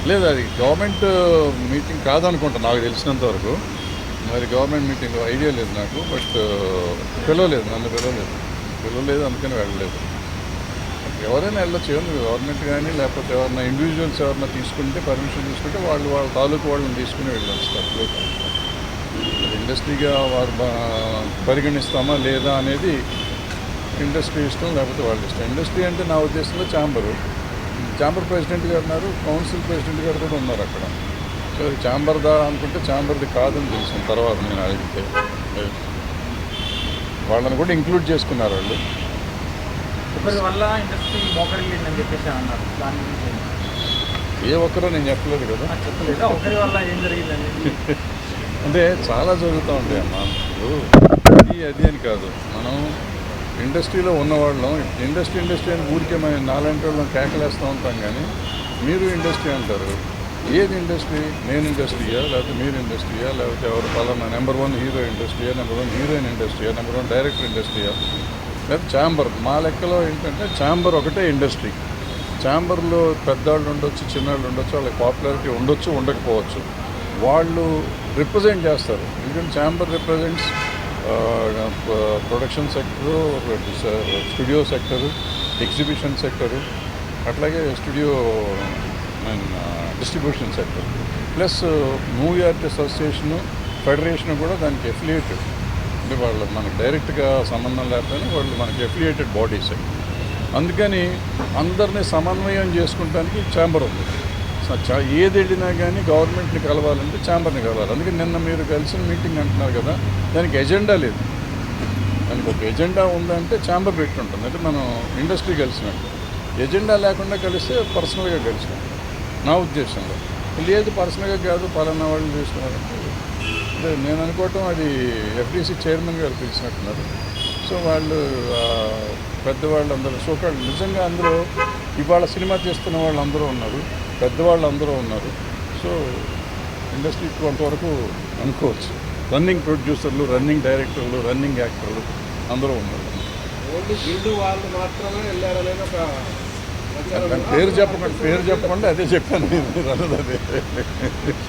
లేదు, అది government meeting కాదనుకుంటా నాకు తెలిసినంత వరకు. మరి గవర్నమెంట్ మీటింగ్ ఐడియా లేదు నాకు. బట్ పిలవలేదు, నన్ను పిలవలేదు, అందుకని వెళ్ళలేదు. ఎవరైనా వెళ్ళొచ్చు, గవర్నమెంట్ కానీ లేకపోతే ఎవరైనా ఇండివిజువల్స్ ఎవరైనా తీసుకుంటే, పర్మిషన్ తీసుకుంటే వాళ్ళ తాలూకు వాళ్ళని తీసుకుని వెళ్ళొచ్చు. తప్పలేదు. ఇండస్ట్రీగా వారు పరిగణిస్తామా లేదా అనేది ఇండస్ట్రీ ఇష్టం, లేకపోతే వాళ్ళ ఇష్టం. ఇండస్ట్రీ అంటే నా ఉద్దేశంలో ఛాంబర్ ప్రెసిడెంట్ గారు ఉన్నారు, కౌన్సిల్ ప్రెసిడెంట్ గారు కూడా ఉన్నారు అక్కడ. సో ఛాంబర్దా అనుకుంటే ఛాంబర్ది కాదని తెలిసిన తర్వాత నేను అడిగితే వాళ్ళని కూడా ఇంక్లూడ్ చేసుకున్నారు వాళ్ళు. ఒకరి వల్ల ఇండస్ట్రీ మోకరిల్లిందని చెప్పేసి అన్నారు. దాని గురించి ఏ ఒక్కరో నేను చెప్పలేదు కదా. చెప్పలేదు, ఒకరి వల్ల ఏం జరిగిందండి? అంటే చాలా జరుగుతూ ఉంటాయి అమ్మా. ఇప్పుడు అది అని కాదు, మనం ఇండస్ట్రీలో ఉన్నవాళ్ళం ఇండస్ట్రీ అని ఊరికే మనం నాలాంటి వాళ్ళం కేకలేస్తూ ఉంటాం. కానీ మీరు ఇండస్ట్రీ అంటారు. ఏది ఇండస్ట్రీ? నేను ఇండస్ట్రీయా, లేకపోతే మీరు ఇండస్ట్రీయా, లేకపోతే ఎవరు పలానా నెంబర్ 1 హీరో ఇండస్ట్రీయా, నెంబర్ 1 హీరోయిన్ ఇండస్ట్రీయా, నెంబర్ 1 డైరెక్టర్ ఇండస్ట్రీయా, లేదా ఛాంబర్? మా లెక్కలో ఏంటంటే ఛాంబర్ ఒకటే ఇండస్ట్రీ. ఛాంబర్లో పెద్దవాళ్ళు ఉండొచ్చు, చిన్నవాళ్ళు ఉండొచ్చు, వాళ్ళకి పాపులారిటీ ఉండొచ్చు, ఉండకపోవచ్చు. వాళ్ళు రిప్రజెంట్ చేస్తారు. ఎందుకంటే chamber represents production sector, studio sector, exhibition sector, అట్లాగే studio distribution sector, plus movie artist association, federation కూడా దానికి ఎఫిలియేటెడ్. అంటే వాళ్ళు మనకు డైరెక్ట్గా సంబంధం లేకపోయినా వాళ్ళు మనకి ఎఫిలియేటెడ్ బాడీస్. అందుకని అందరినీ సమన్వయం చేసుకుంటానికి ఛాంబర్ ఉంది. ఏది వెళ్ళినా కానీ గవర్నమెంట్ని కలవాలంటే ఛాంబర్ని కలవాలి. అందుకని నిన్న మీరు కలిసిన మీటింగ్ అంటున్నారు కదా, దానికి ఎజెండా లేదు. దానికి ఒక ఎజెండా ఉందంటే ఛాంబర్ పెట్టుంటుంది. అంటే మనం ఇండస్ట్రీ కలిసినట్టు. ఎజెండా లేకుండా కలిస్తే పర్సనల్గా కలిసినట్టు నా ఉద్దేశంలో. లేదు పర్సనల్గా కాదు, పలానా వాళ్ళు చేసుకున్నారంటే నేను అనుకోవటం అది ఎఫ్డీసీ చైర్మన్ గారు పిలిచినట్టున్నారు. సో వాళ్ళు పెద్దవాళ్ళు అందరూ సోకాళ్ళు నిజంగా అందులో ఇవాళ సినిమా చేస్తున్న వాళ్ళు అందరూ ఉన్నారు, పెద్దవాళ్ళు అందరూ ఉన్నారు. సో ఇండస్ట్రీ కొంతవరకు అనుకోవచ్చు. రన్నింగ్ ప్రొడ్యూసర్లు, రన్నింగ్ డైరెక్టర్లు, రన్నింగ్ యాక్టర్లు అందరూ ఉన్నారు. వాళ్ళు మాత్రమే వెళ్ళారనేది ఒక పేరు చెప్పకుండా అదే చెప్పాను నేను. అదే